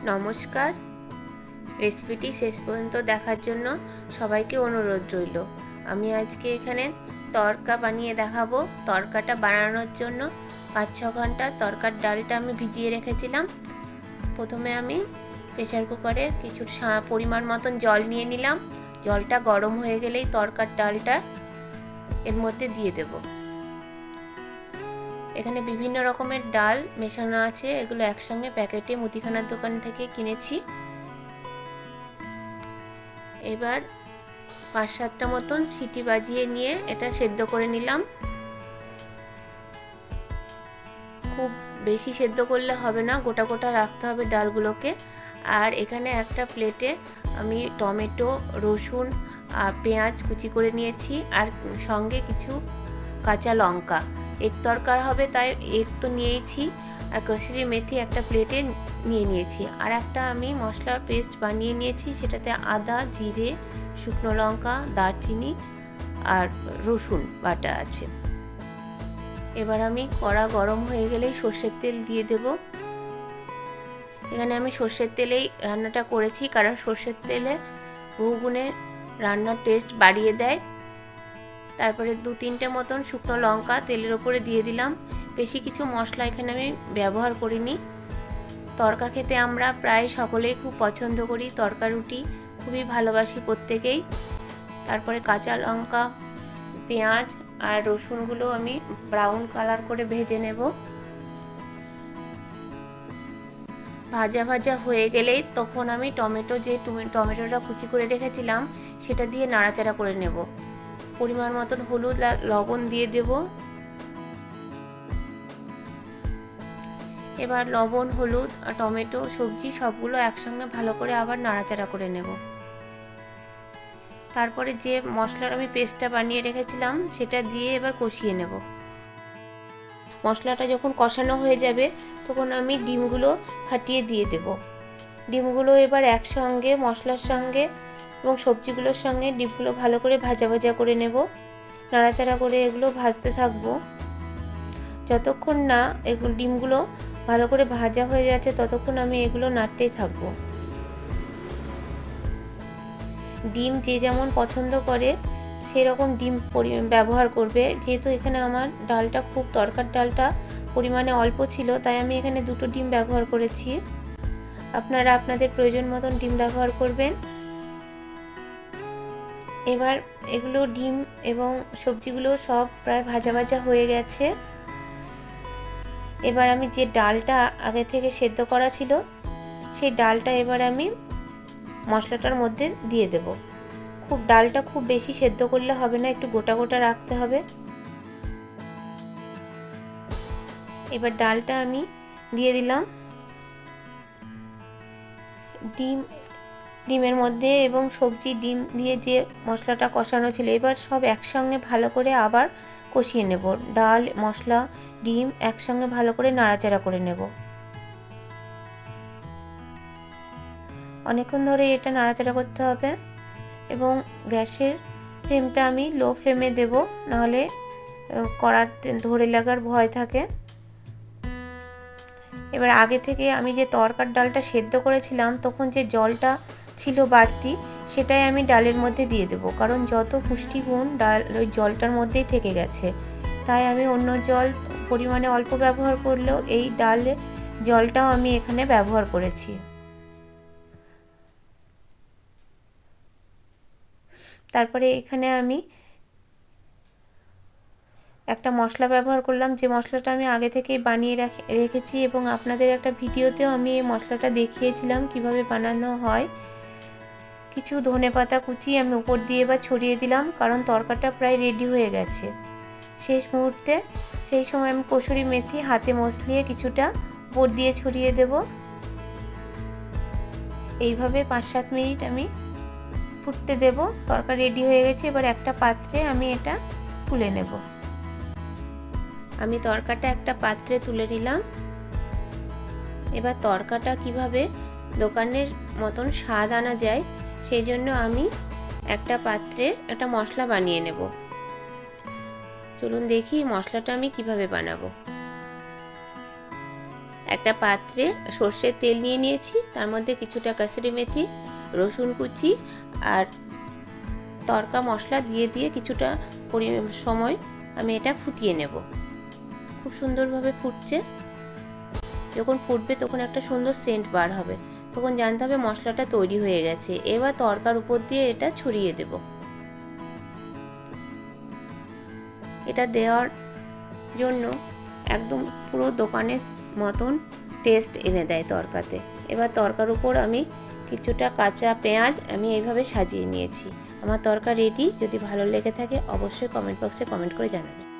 নমস্কার। রেসিপিটি শেষ পর্যন্ত দেখার জন্য সবাইকে অনুরোধ রইল। আমি আজকে এখানে তড়কা বানিয়ে দেখাবো। তড়কাটা বানানোর জন্য 5-6 ঘন্টা তড়কার ডালটা আমি ভিজিয়ে রেখেছিলাম। প্রথমে আমি প্রেসার কুকারে কিছু পরিমাণ মতন জল নিয়ে নিলাম। জলটা গরম হয়ে গেলেই তড়কার ডালটা এর মধ্যে দিয়ে দেব। এখানে বিভিন্ন রকমের ডাল মেশানো আছে, এগুলো একসঙ্গে প্যাকেটে মুদিখানার দোকান থেকে কিনেছি। এবার 5-7টা মতন সিটি বাজিয়ে নিয়ে এটা সেদ্ধ করে নিলাম। খুব বেশি সেদ্ধ করলে হবে না, গোটা গোটা রাখতে হবে ডালগুলোকে। আর এখানে একটা প্লেটে আমি টমেটো, রসুন আর পেঁয়াজ কুচি করে নিয়েছি, আর সঙ্গে কিছু কাঁচা লঙ্কা। এক তরকার হবে তাই এক তো নিয়েছি, আর কসুরি মেথি একটা প্লেটে নিয়ে নিয়েছি। আর একটা আমি মশলার পেস্ট বানিয়ে নিয়েছি, সেটাতে আদা, জিরে, শুকনো লঙ্কা, দারচিনি আর রসুন বাটা আছে। এবার আমি কড়া গরম হয়ে গেলেই সর্ষের তেল দিয়ে দেব। এখানে আমি সর্ষের তেলেই রান্নাটা করেছি, কারণ সর্ষের তেলে বহুগুণে রান্নার টেস্ট বাড়িয়ে দেয়। তারপরে 2-3টে মতন শুকনো লঙ্কা তেলের ওপরে দিয়ে দিলাম। বেশি কিছু মশলা এখানে আমি ব্যবহার করিনি। তড়কা খেতে আমরা প্রায় সকলেই খুব পছন্দ করি, তড়কা রুটি খুবই ভালোবাসি প্রত্যেকেই। তারপরে কাঁচা লঙ্কা, পেঁয়াজ আর রসুনগুলো আমি ব্রাউন কালার করে ভেজে নেব। ভাজা ভাজা হয়ে গেলেই তখন আমি টমেটোটা কুচি করে রেখেছিলাম সেটা দিয়ে নাড়াচাড়া করে নেব। পরিমাণ মতন হলুদ আর লবণ দিয়ে দেব। এবার লবণ, হলুদ আর টমেটো, সবজি সবগুলো একসঙ্গে ভালো করে আবার নাড়াচাড়া করে নেব। তারপরে যে মশলার আমি পেস্টটা বানিয়ে রেখেছিলাম সেটা দিয়ে এবার কষিয়ে নেব। মশলাটা যখন কষানো হয়ে যাবে তখন আমি ডিমগুলো ফাটিয়ে দিয়ে দেব। ডিমগুলো এবার একসঙ্গে মশলার সঙ্গে এবং সবজিগুলোর সঙ্গে ডিমগুলো ভালো করে ভাজা ভাজা করে নেব। নাড়াচাড়া করে এগুলো ভাজতে থাকবো। যতক্ষণ না এগুলো ডিমগুলো ভালো করে ভাজা হয়ে যাচ্ছে ততক্ষণ আমি এগুলো নাড়তেই থাকবো। ডিম যে যেমন পছন্দ করে সেরকম ডিম ব্যবহার করবে। যেহেতু এখানে আমার ডালটা তড়কার ডালটা পরিমাণে অল্প ছিল, তাই আমি এখানে 2টো ডিম ব্যবহার করেছি। আপনারা আপনাদের প্রয়োজন মতন ডিম ব্যবহার করবেন। এবার এগুলো ডিম এবং সবজিগুলো সব প্রায় ভাজা ভাজা হয়ে গেছে। এবার আমি যে ডালটা আগে থেকে সেদ্ধ করা ছিল সেই ডালটা এবার আমি মশলাটার মধ্যে দিয়ে দেব। ডালটা খুব বেশি সেদ্ধ করলে হবে না, একটু গোটা গোটা রাখতে হবে। এবার ডালটা আমি দিয়ে দিলাম ডিমের মধ্যে এবং ডিম দিয়ে যে মশলাটা কষানো ছিল, এবার সব একসঙ্গে ভালো করে আবার কষিয়ে নেব। ডাল, মশলা, ডিম একসঙ্গে ভালো করে নাড়াচাড়া করে নেব। অনেকক্ষণ ধরে এটা নাড়াচাড়া করতে হবে এবং গ্যাসের ফ্লেমটা আমি লো ফ্লেমে দেব, নাহলে কড়াতে ধরে লাগার ভয় থাকে। এবার আগে থেকে আমি যে তড়কার ডালটা সেদ্ধ করেছিলাম তখন যে জলটা ছিল বাড়তি সেটাই আমি ডালের মধ্যে দিয়ে দেব, কারণ যত পুষ্টিগুণ ডাল ওই জলটার মধ্যেই থেকে গেছে। তাই আমি অন্য জল পরিমাণে অল্প ব্যবহার করলেও এই ডালে জলটাও আমি এখানে ব্যবহার করেছি। তারপরে এখানে আমি একটা মশলা ব্যবহার করলাম, যে মশলাটা আমি আগে থেকেই বানিয়ে রেখেছি এবং আপনাদের একটা ভিডিওতেও আমি এই মশলাটা দেখিয়েছিলাম কিভাবে বানানো হয়। কিছু ধনেপাতা কুচি আমি উপর দিয়ে এবার ছড়িয়ে দিলাম, কারণ তরকাটা প্রায় রেডি হয়ে গেছে। শেষ মুহূর্তে সেই সময় আমি কসুরি মেথি হাতে মসলিয়ে কিছুটা উপর দিয়ে ছড়িয়ে দেব। এইভাবে 5-7 মিনিট আমি ফুটতে দেব। তরকা রেডি হয়ে গেছে। এবার একটা পাত্রে আমি এটা তুলে নেব। আমি তরকাটা একটা পাত্রে তুলে নিলাম। এবার তরকাটা কিভাবে দোকানের মতন স্বাদ আনা যায় সেই জন্য আমি একটা পাত্রে একটা মশলা বানিয়ে নেব। চলুন দেখি মশলাটা আমি কিভাবে বানাবো। একটা পাত্রে সর্ষের তেল নিয়ে নিয়েছি, তার মধ্যে কিছুটা কাসুরি মেথি, রসুন কুচি আর তড়কা মশলা দিয়ে কিছুটা সময় আমি এটা ফুটিয়ে নেব। খুব সুন্দরভাবে ফুটছে, যখন ফুটবে তখন একটা সুন্দর সেন্ট বার হবে, তখন জানতে হবে মশলাটা তৈরি হয়ে গেছে। এবার তড়কার উপর দিয়ে এটা ছড়িয়ে দেব। এটা দেওয়ার জন্য একদম পুরো দোকানের মতন টেস্ট এনে দেয় তড়কাতে। এবার তড়কার উপর আমি কিছুটা কাঁচা পেঁয়াজ আমি এইভাবে সাজিয়ে নিয়েছি। আমার তড়কা রেডি। যদি ভালো লেগে থাকে অবশ্যই কমেন্ট বক্সে কমেন্ট করে জানাবেন।